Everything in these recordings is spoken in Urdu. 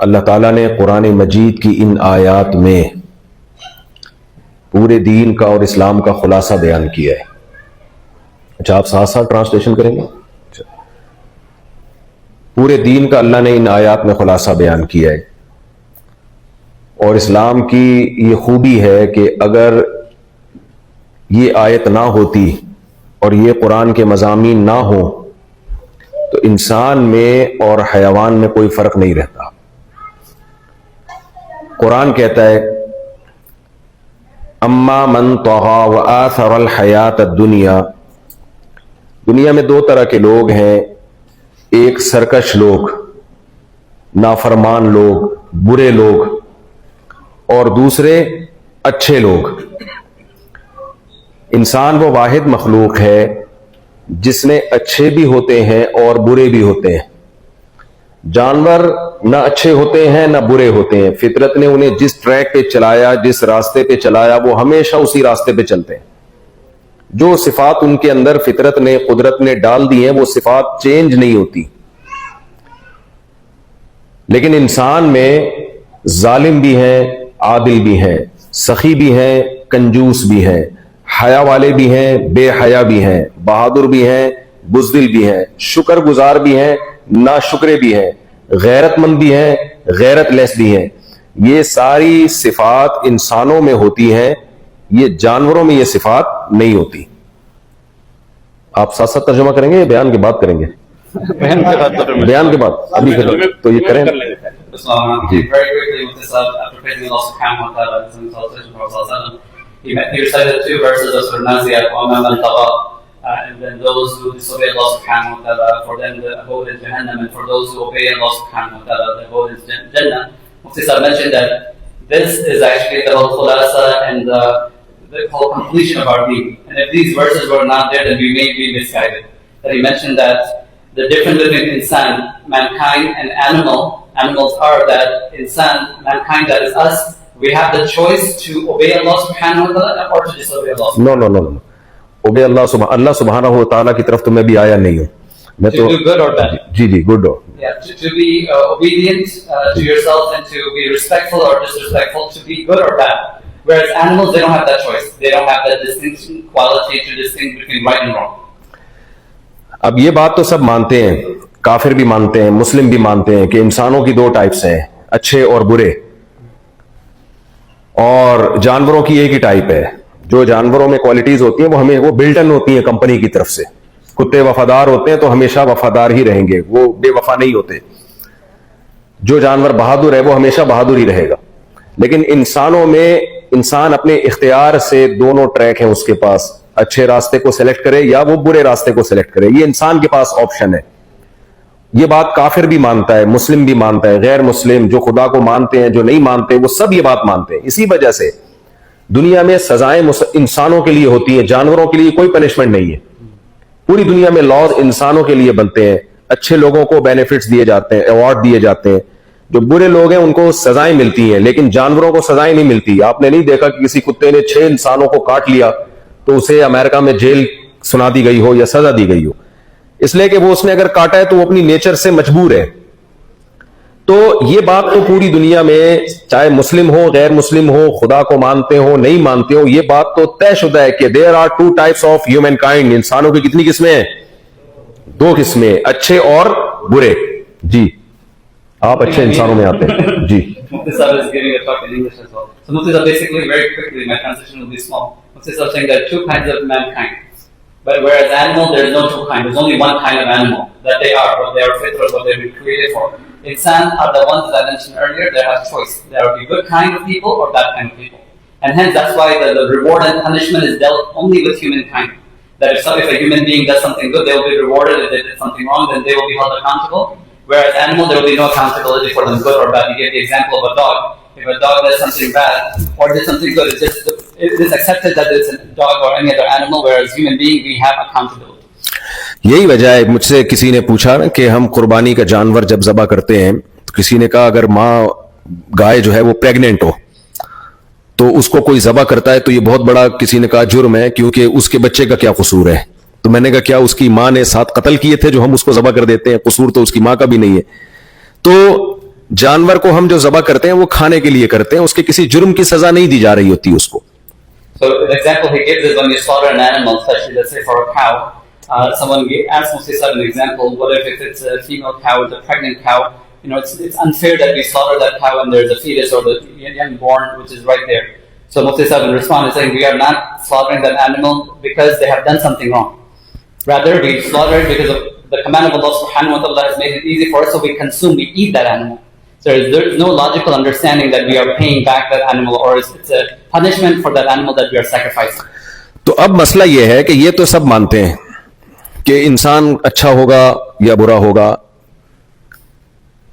اللہ تعالیٰ نے قرآن مجید کی ان آیات میں پورے دین کا اور اسلام کا خلاصہ بیان کیا ہے. اچھا آپ ساتھ ساتھ ٹرانسلیشن کریں گے؟ پورے دین کا اللہ نے ان آیات میں خلاصہ بیان کیا ہے. اور اسلام کی یہ خوبی ہے کہ اگر یہ آیت نہ ہوتی اور یہ قرآن کے مضامین نہ ہوں تو انسان میں اور حیوان میں کوئی فرق نہیں رہتا. قرآن کہتا ہے اما من طغى وآثر الحیات الدنیا. دنیا میں دو طرح کے لوگ ہیں، ایک سرکش لوگ، نافرمان لوگ، برے لوگ، اور دوسرے اچھے لوگ. انسان وہ واحد مخلوق ہے جس میں اچھے بھی ہوتے ہیں اور برے بھی ہوتے ہیں. جانور نہ اچھے ہوتے ہیں نہ برے ہوتے ہیں. فطرت نے انہیں جس ٹریک پہ چلایا، جس راستے پہ چلایا، وہ ہمیشہ اسی راستے پہ چلتے ہیں. جو صفات ان کے اندر فطرت نے، قدرت نے ڈال دی ہیں، وہ صفات چینج نہیں ہوتی. لیکن انسان میں ظالم بھی ہیں، عادل بھی ہیں، سخی بھی ہیں، کنجوس بھی ہیں، حیا والے بھی ہیں، بے حیا بھی ہیں، بہادر بھی ہیں، بزدل بھی ہیں، شکر گزار بھی ہیں، ناشکرے بھی ہیں، غیرت مند بھی ہیں، غیرت لیس بھی ہیں. یہ ساری صفات انسانوں میں ہوتی ہیں، یہ جانوروں میں یہ صفات نہیں ہوتی. آپ ساتھ ساتھ ترجمہ کریں گے یا بیان کے بعد کریں گے؟ بیان کے بعد ابھی تو یہ کریں. جی He recited two verses of Surah Naziat, وَأَمَّا مَنْ طَغَى, and then those who disobey Allah subhanahu wa ta'ala, for them the abode is Jahannam, and for those who obey Allah subhanahu wa ta'ala, the abode is Jannah. Mufti Sahib mentioned that this is actually the whole khulasa and the whole completion of our deen. And if these verses were not there, then we may be misguided. That he mentioned that the difference between insan, mankind, and animals are that insan, mankind, that is us, we have the choice to obey Allah subhanahu wa ta'ala or to disobey Allah subhanahu wa ta'ala. No. Obey Allah subhanahu wa ta'ala کی طرف تو میں بھی آیا نہیں ہوں. میں to do good or bad. G good or. Yeah, to be obedient to yourself and to be respectful or disrespectful, to be good or bad. Whereas animals, they don't have that choice. They don't have that distinction, quality to distinguish between right and wrong. اب یہ بات تو سب مانتے ہیں، کافر بھی مانتے ہیں، مسلم بھی مانتے ہیں کہ انسانوں کی دو ٹائپس ہیں، اچھے اور برے. اور جانوروں کی ایک ہی ٹائپ ہے. جو جانوروں میں کوالٹیز ہوتی ہیں وہ بلٹ ان ہوتی ہیں کمپنی کی طرف سے. کتے وفادار ہوتے ہیں تو ہمیشہ وفادار ہی رہیں گے، وہ بے وفا نہیں ہوتے. جو جانور بہادر ہے وہ ہمیشہ بہادر ہی رہے گا. لیکن انسانوں میں انسان اپنے اختیار سے دونوں ٹریک ہیں اس کے پاس، اچھے راستے کو سلیکٹ کرے یا وہ برے راستے کو سلیکٹ کرے. یہ انسان کے پاس آپشن ہے. یہ بات کافر بھی مانتا ہے، مسلم بھی مانتا ہے، غیر مسلم جو خدا کو مانتے ہیں، جو نہیں مانتے، وہ سب یہ بات مانتے ہیں. اسی وجہ سے دنیا میں سزائیں انسانوں کے لیے ہوتی ہیں، جانوروں کے لیے کوئی پنشمنٹ نہیں ہے. پوری دنیا میں لاز انسانوں کے لیے بنتے ہیں. اچھے لوگوں کو بینیفٹس دیے جاتے ہیں، ایوارڈ دیے جاتے ہیں. جو برے لوگ ہیں ان کو سزائیں ملتی ہیں، لیکن جانوروں کو سزائیں نہیں ملتی. آپ نے نہیں دیکھا کہ کسی کتے نے 6 انسانوں کو کاٹ لیا تو اسے امریکہ میں جیل سنا دی گئی ہو یا سزا دی گئی ہو، اس لیے کہ وہ اس نے اگر کاٹا ہے تو وہ اپنی نیچر سے مجبور ہے. تو یہ بات تو پوری دنیا میں چاہے مسلم ہو، غیر مسلم ہو، خدا کو مانتے ہو، نہیں مانتے ہو، یہ بات تو طے شدہ ہے کہ there are 2 types of human kind. انسانوں کی کتنی قسمیں ہیں؟ 2 قسمیں، اچھے اور برے. جی آپ اچھے انسانوں میں آتے ہیں. جی Mufti Sahib is giving a talk in English as well. So Mufti Sahib, basically, very quickly, my transition will be small. Mufti Sahib saying there are 2 kinds of mankind. But whereas animal, there is no 2 kinds. There's only 1 kind of animal that they are, what they are fitra, what they've been created for. Insan are the ones that I mentioned earlier. They have choice. There will be good kind of people or bad kind of people. And hence, that's why the reward and punishment is dealt only with humankind. That if a human being does something good, they will be rewarded. If they did something wrong, then they will be held accountable. Whereas animal, there will be no accountability for them, good or bad. You gave the example of a dog. If a dog does something bad or did something good, it is accepted that it's a dog or any other animal, whereas human being, we have accountability. یہی وجہ ہے. مجھ سے کسی نے پوچھا کہ ہم قربانی کا جانور جب ذبح کرتے ہیں تو کسی نے کہا اگر ماں گائے جو ہے وہ پریگننٹ ہو تو اس کو کوئی ذبح کرتا ہے تو یہ بہت بڑا کسی نے کہا جرم ہے، کیونکہ اس کے بچے کا کیا قصور ہے. تو میں نے کہا کیا اس کی ماں نے 7 قتل کیے تھے جو ہم اس کو ذبح کر دیتے ہیں؟ قصور تو اس کی ماں کا بھی نہیں ہے. تو جانور کو ہم جو ذبح کرتے ہیں وہ کھانے کے لیے کرتے ہیں, اس کے کسی جرم کی سزا نہیں دی جا رہی ہوتی اس کو. So the example he gives is when you slaughter an animal, especially let's say for a cow. Someone asked Mufti Sahib an example. What if it's a female cow, it's a pregnant cow? You know, it's unfair that we slaughter that cow and there's a fetus or the young born which is right there. So Mufti Sahib in response is saying we are not slaughtering that animal because they have done something wrong. Rather, we slaughter it because of the command of Allah subhanahu wa ta'ala has made it easy for us, so we consume, we eat that animal. So there is no logical understanding that we are paying back that animal or it's a punishment for that animal that we are sacrificing. تو اب مسئلہ یہ ہے کہ یہ تو سب مانتے ہیں کہ انسان اچھا ہوگا یا برا ہوگا.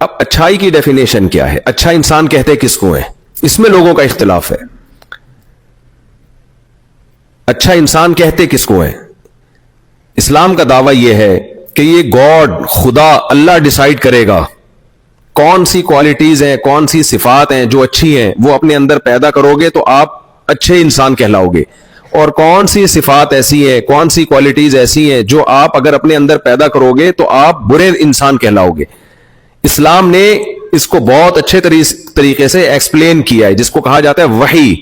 اب اچھائی کی ڈیفینیشن کیا ہے؟ اچھا انسان کہتے کس کو ہے؟ اس میں لوگوں کا اختلاف ہے. اچھا انسان کہتے کس کو ہے؟ اسلام کا دعویٰ یہ ہے کہ یہ گاڈ, خدا, اللہ ڈیسائیڈ کرے گا کون سی کوالٹیز ہیں, کون سی صفات ہیں جو اچھی ہیں, وہ اپنے اندر پیدا کرو گے تو آپ اچھے انسان کہلاؤ گے, اور کون سی صفات ایسی ہیں, کون سی کوالٹیز ایسی ہیں جو آپ اگر اپنے اندر پیدا کرو گے تو آپ برے انسان کہلاؤ گے. اسلام نے اس کو بہت اچھے طریقے سے ایکسپلین کیا ہے, جس کو کہا جاتا ہے وحی.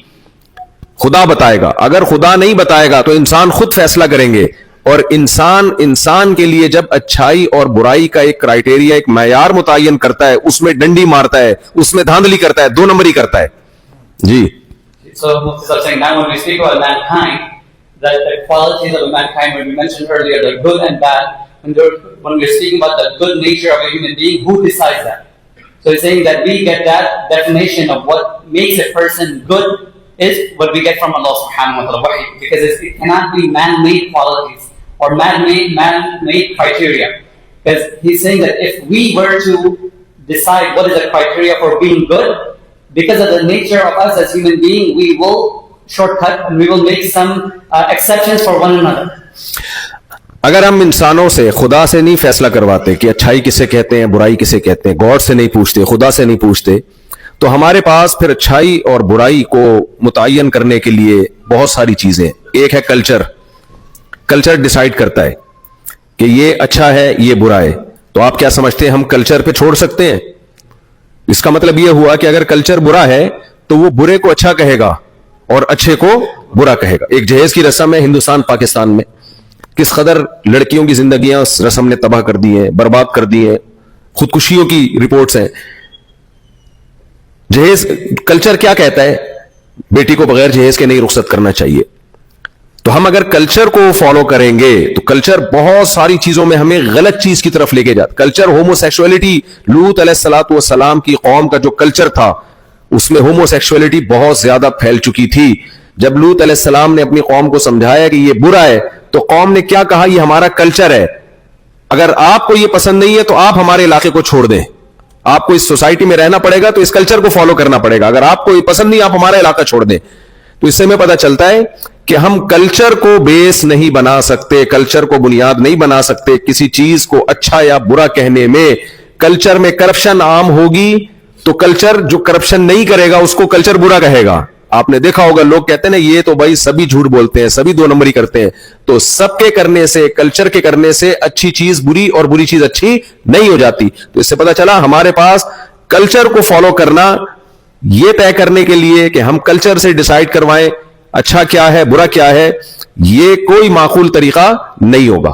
خدا بتائے گا, اگر خدا نہیں بتائے گا تو انسان خود فیصلہ کریں گے, اور انسان کے لیے جب اچھائی اور برائی کا ایک کرائٹیریا, ایک معیار متعین کرتا ہے, اس میں ڈنڈی مارتا ہے, اس میں دھاندلی کرتا ہے, 2 نمبری کرتا ہے. جی. So Mufti Sahib saying now when we speak about mankind, that the qualities of mankind when we mentioned earlier, the good and bad, when we're speaking about the good nature of a human being, who decides that? So he's saying that we get that definition of what makes a person good is what we get from Allah subhanahu wa ta'ala, because it cannot be man-made qualities or man-made criteria. Because he's saying that if we were to decide what is the criteria for being good, because of the nature of us as human beings, we will shortcut and we will make some exceptions for one another. اگر ہم انسانوں سے, خدا سے نہیں فیصلہ کرواتے کہ اچھائی کسے کہتے ہیں, برائی کسے کہتے ہیں, گاڈ سے نہیں پوچھتے, خدا سے نہیں پوچھتے, تو ہمارے پاس پھر اچھائی اور برائی کو متعین کرنے کے لیے بہت ساری چیزیں. ایک ہے کلچر ڈیسائیڈ کرتا ہے کہ یہ اچھا ہے, یہ برا ہے. تو آپ کیا سمجھتے ہیں ہم کلچر پہ چھوڑ سکتے ہیں؟ اس کا مطلب یہ ہوا کہ اگر کلچر برا ہے تو وہ برے کو اچھا کہے گا اور اچھے کو برا کہے گا. ایک جہیز کی رسم ہے ہندوستان پاکستان میں, کس قدر لڑکیوں کی زندگیاں اس رسم نے تباہ کر دی ہیں, برباد کر دی ہیں, خودکشیوں کی رپورٹس ہیں. جہیز کلچر کیا کہتا ہے؟ بیٹی کو بغیر جہیز کے نہیں رخصت کرنا چاہیے. تو ہم اگر کلچر کو فالو کریں گے تو کلچر بہت ساری چیزوں میں ہمیں غلط چیز کی طرف لے کے جاتا. کلچر ہومو سیکشولیٹی, لوط علیہ الصلوۃ والسلام کی قوم کا جو کلچر تھا اس میں ہومو سیکشولیٹی بہت زیادہ پھیل چکی تھی. جب لوط علیہ السلام نے اپنی قوم کو سمجھایا کہ یہ برا ہے تو قوم نے کیا کہا, یہ ہمارا کلچر ہے, اگر آپ کو یہ پسند نہیں ہے تو آپ ہمارے علاقے کو چھوڑ دیں, آپ کو اس سوسائٹی میں رہنا پڑے گا تو اس کلچر کو فالو کرنا پڑے گا, اگر آپ کو یہ پسند نہیں آپ ہمارا علاقہ چھوڑ دیں. تو اس سے ہمیں پتہ چلتا ہے کہ ہم کلچر کو بیس نہیں بنا سکتے, کلچر کو بنیاد نہیں بنا سکتے کسی چیز کو اچھا یا برا کہنے میں. کلچر میں کرپشن عام ہوگی تو کلچر جو کرپشن نہیں کرے گا اس کو کلچر برا کہے گا. آپ نے دیکھا ہوگا لوگ کہتے ہیں نا یہ تو بھائی سبھی جھوٹ بولتے ہیں, سبھی 2 نمبری کرتے ہیں. تو سب کے کرنے سے, کلچر کے کرنے سے اچھی چیز بری اور بری چیز اچھی نہیں ہو جاتی. تو اس سے پتہ چلا ہمارے پاس کلچر کو فالو کرنا, یہ طے کرنے کے لیے کہ ہم کلچر سے ڈیسائیڈ کروائیں اچھا کیا ہے برا کیا ہے, یہ کوئی معقول طریقہ نہیں ہوگا.